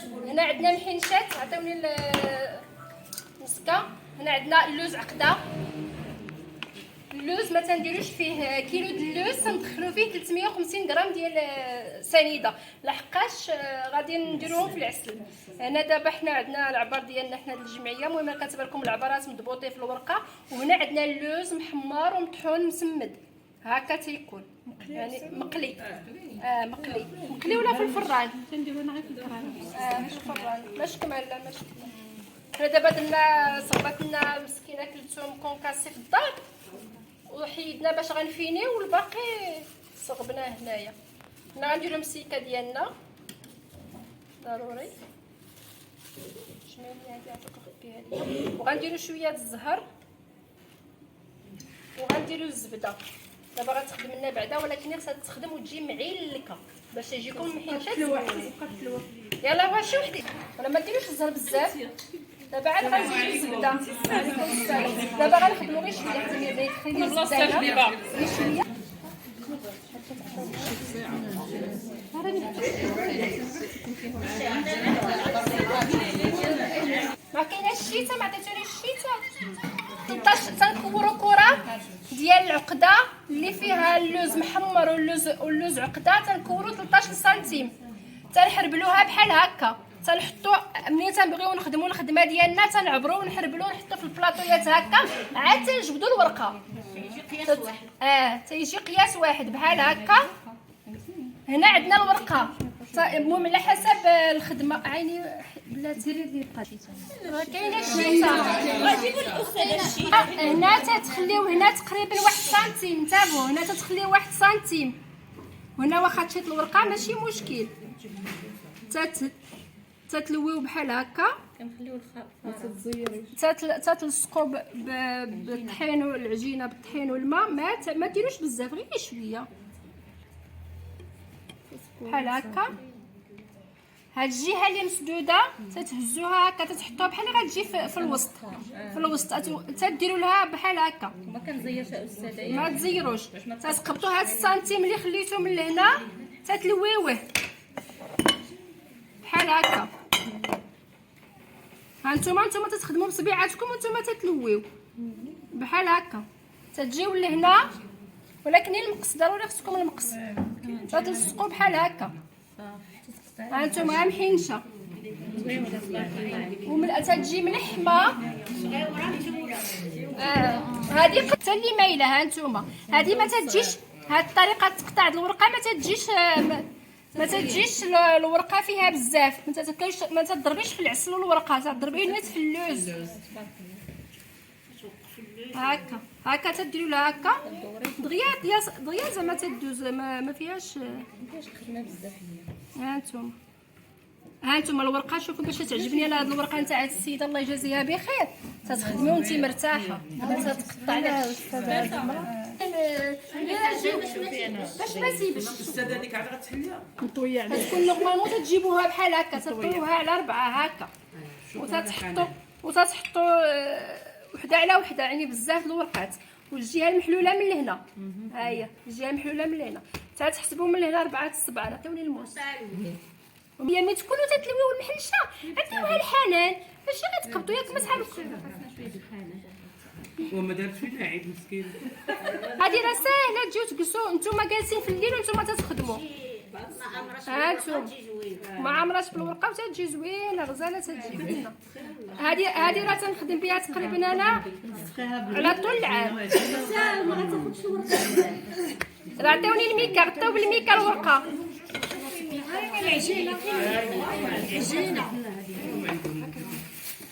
هنا عندنا محنشات، عطيوني المسكه. هنا عندنا اللوز عقده. اللوز ما تنديروش فيه كيلو د اللوز، تندخلو فيه 350 غرام ديال سنيده، لحقاش غادي نديروهم في العسل. هنا دابا حنا عندنا العبار ديالنا حنا ديال الجمعيه، المهم كتبان لكم العبارات مضبوطين في الورقه. وهنا عندنا اللوز محمر ومطحون مسمد، هكا تيكون يعني مقلي. مقلي ولا في الفران؟ تنديرو انا غير في الفران. في الفران ماشي كمال، لا ماشي كمال. حنا دابا درنا صبات لنا مسكينه كلتهم كونكاسي في الدار وحيدنا باش غنفينيو، والباقي صغبناه هنايا. حنا غنديرو مسيكه ديالنا ضروري. شنو هي هادي عطيك هادي، وغنديرو شويه د الزهر وغنديرو الزبده. دابا غتخدم لنا بعدا، ولكن خصها تخدم وتجي معلكه باش يجيكم محنشات زوينين. يلا واش شي وحدي ولا ما ديروش الزهر بزاف. دابا عاد غنزيدو الزبده. دابا غنخدمو غير شويه حتى يدخل الزبده شويه. ما كايناش الشيته، ما عطيتونيش الشيته. 13 تنكورو كره ديال العقده اللي فيها اللوز محمر واللوز عقده، تنكورو 13 سنتيم. تنحربلوها بحال هكا، تنحطو ملي تنبغيو نخدمو الخدمه ديالنا تنعبرو ونحربلو ونحطو في البلاطويات هكا، عاد تنجبدو الورقه. تيجي قياس واحد بحال هكا. هنا عندنا الورقه، المهم على حسب الخدمه. عيني بلاتي اللي بقات ما كايناش الشيته. هنا تتخليو هنا تقريبا 1 سنتيم. انتبهوا، هنا تتخليو 1 سنتيم. وهنا واخا تشيط الورقه ماشي مشكل، تتلويو بحال هكا. كنخليو تتلصقوا بالطحين والعجينه، بالطحين والماء. ما ديروش بزاف، غير شويه بحال هكا. هاد الجهه اللي مسدوده تتهزوها هكا، تتحطوها بحال غتجي في الوسط. في الوسط تديروا لها بحال هكا. ما كنزيرش استاذه، ما تزيروش، تسقطوا هاد السنتيم اللي خليتو من لهنا، تتلويوه بحال هكا. ها نتوما تتخدموا بصبيعاتكم وانتوما تتلويو بحال هكا. تجيو لهنا، ولكن المقص ضروري خصكم المقص. تتلصقوا بحال هكا. ها نتوما محنشه تتجي ملحمه. هذه حتى اللي مايله. ها نتوما هذه ما تتجيش هاد الطريقه تقطع الورقه، ما تجيش الورقه فيها بزاف. ما تضربيش في العسل والورقه، تضربي نيت في اللوز هكا. تديروا لها هكا دغيا زعما تدوز، ما فيهاش خدمه بزاف هي. ها نتوما الورقه. شوفوا باش تعجبني انا هاد الورقه نتاع هاد السيده الله يجازيها بخير. تتخدمي وانت مرتاحه، ما تقطع لها باش ما يسيبش. الاستاذه هذيك عاد غتحليها مطويه تكون نورمالمون. تجيبوها بحال هكا، تطويوها على 4 هكا، وتتحطوا وحده على وحده، يعني بزاف الورقات. والجهه المحلوله من لهنا، ها هي الجهه المحلوله من لهنا. تحسبوا من لهنا 4 الصبع. عطيوني الموس. هي ملي تكونوا تتلويو المحنشه عطيوها الحنان باش غتقبطوا ياك ما صحابكم. وما دارتش فينا عيب مسكين. هادي راه ساهله، تجيو تجلسوا نتوما جالسين في الليل وانتوما تتخدموا. ها نتوما ما عمرش بالورقه وتجي زوينه غزاله تجي لنا. هادي راه تنخدم بها تقريبا انا على طول العام. ما غتاخذش الورقه. راه عطيوني الميكا، غطيو بالميكا الورقه. العجينه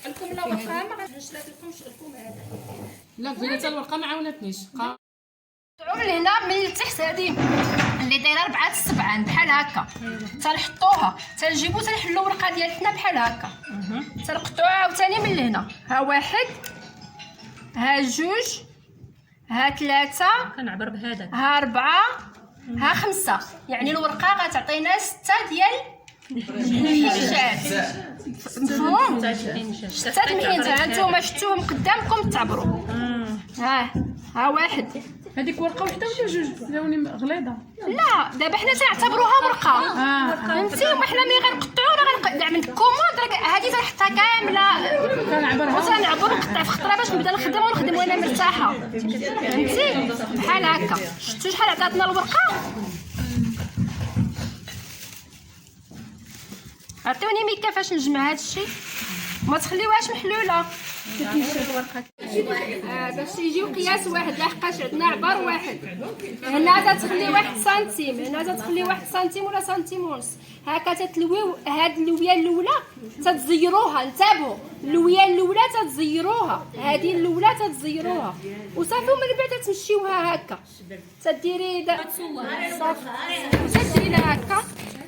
لكم لا ورقه ما غنشلاتلكمش لكم هذا. لا جينا الورقه ما عاونتنيش. تعول لهنا من التحت هذه اللي دايره 4 السبعان بحال هكا. تنحطوها، تنجيبو تنحلو الورقه ديالتنا بحال هكا. تنقطعوها عاوتاني من لهنا. ها 1 ها 2 ها 3 كنعبر بهذا، ها 4 ها 5. يعني الورقه غتعطينا 6 ديال المحنشات. مفهوم؟ 6 المحنشات. هانتوما شفتوهم قدامكم تعبروا. ها 1. هذيك ورقه وحده ولا جوج؟ لوني غليظه. لا دابا حنا تنعتبروها ورقه، فهمتي؟ وحنا ملي غنقطعو راه غنقطع من كل الخطه كامله وتنعبر نقطع في خطره باش نبدا نخدم ونخدم وانا مرتاحه. فهمتي بحال هكا. شفتوا شحال عطاتنا الورقه؟ عطيوني ميكا فاش نجمع هذا الشيء، ما تخليوهاش محلوله. باش يجيو قياس واحد، لحقاش عندنا عبار واحد. هنا تتخلي 1 سنتيم، هنا تتخلي 1 سنتيم ولا سنتيم ونص. هكا تتلويو هاد اللويه الاولى تتزيروها. انتبهوا، اللويه الاولى تتزيروها، هذه الاولى تتزيروها وصافي. ومن بعد تمشيوها هكا، تديري صافي، تديري لها هكا،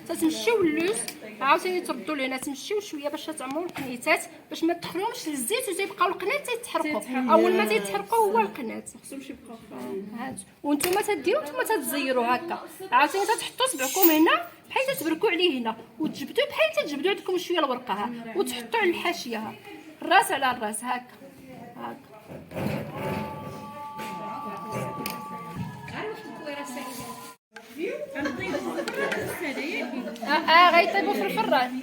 تتمشيو اللوز عاوتاني تردوا لهنا، تمشيو شويه باش تعمروا القنيتات باش ما تدخلوهمش للزيت وتيبقاو القنات تيتحرقوا. اول ما تيتحرقوا هو القنات خصهمش يبقاو هاد. وانتم تديروا نتوما تتزيروا هكا، عاوتاني تحطوا صبعكم هنا بحال تبركوا عليه هنا، وتجبدوا بحال تجبدوا عندكم شويه الورقه ها، وتحطوا على الحاشيه ها، الراس على الراس هكا هكا. غيطيبوا في الفران.